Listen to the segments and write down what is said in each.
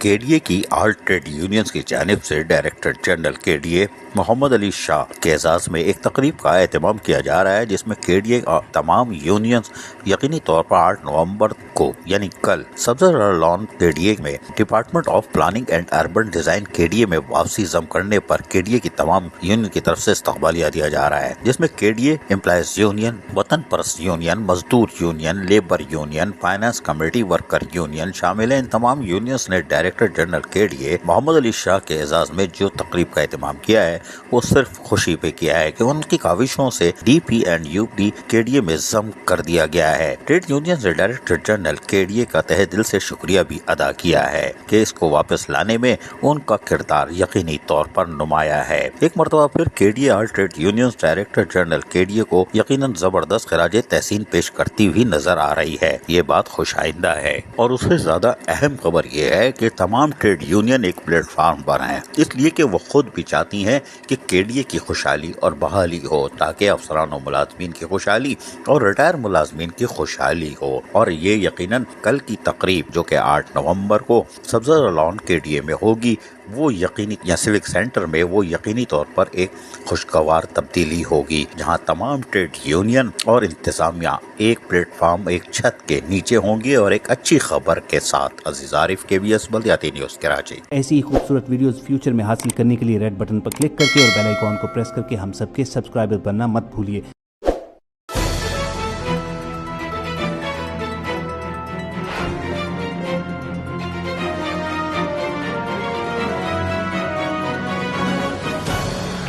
KDA کی آل trade unions کی جانب سے ڈائریکٹر جنرل KDA محمد علی شاہ کے اعزاز میں ایک تقریب کا اہتمام کیا جا رہا ہے، جس میں KDA تمام یونینز یقینی طور پر 8 نومبر کو یعنی کل سبزر لان KDA میں department of planning and urban design KDA میں واپسی ضم کرنے پر KDA کی تمام یونین کی طرف سے استقبالیہ دیا جا رہا ہے، جس میں KDA امپلائیز یونین، وطن پرست یونین، مزدور union, labour union, finance committee worker union شامل ہیں۔ ان تمام یونینز نے ڈائریکٹر جنرل KDA محمد علی شاہ کے اعزاز میں جو تقریب کا اہتمام کیا ہے وہ صرف خوشی پہ کیا ہے کہ ان کی کاوشوں سے DP&UP KDA میں ضم کر دیا گیا ہے۔ ٹریڈ یونین نے ڈائریکٹر جنرل KDA کا تہہ دل سے شکریہ بھی ادا کیا ہے کہ اس کو واپس لانے میں ان کا کردار یقینی طور پر نمایاں ہے۔ ایک مرتبہ پھر KDA all trade union director general KDA کو یقیناً زبردست خراج تحسین پیش کرتی ہوئی نظر آ رہی ہے۔ یہ بات خوش آئندہ ہے، اور اس سے زیادہ اہم خبر یہ ہے کہ تمام ٹریڈ یونین ایک پلیٹ فارم پر ہیں، اس لیے کہ وہ خود بھی چاہتی ہیں کہ KDA کی خوشحالی اور بحالی ہو، تاکہ افسران و ملازمین کی خوشحالی اور ریٹائر ملازمین کی خوشحالی ہو۔ اور یہ یقیناً کل کی تقریب جو کہ 8 نومبر کو سبزر لان KDA میں ہوگی، وہ یقینی یا سیوک سینٹر میں وہ یقینی طور پر ایک خوشگوار تبدیلی ہوگی، جہاں تمام ٹریڈ یونین اور انتظامیہ ایک پلیٹ فارم، ایک چھت کے نیچے ہوں گے، اور ایک اچھی خبر کے ساتھ۔ عزیز عارف KBS بلدیاتی نیوز کراچی۔ ایسی ہی خوبصورت ویڈیوز فیوچر میں حاصل کرنے کے لیے ریڈ بٹن پر کلک کر کے اور بیل آئیکن کو پریس کر کے ہم سب کے سبسکرائبر بننا مت بھولیے۔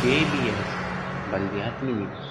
KBS بلدیاتی نیوز۔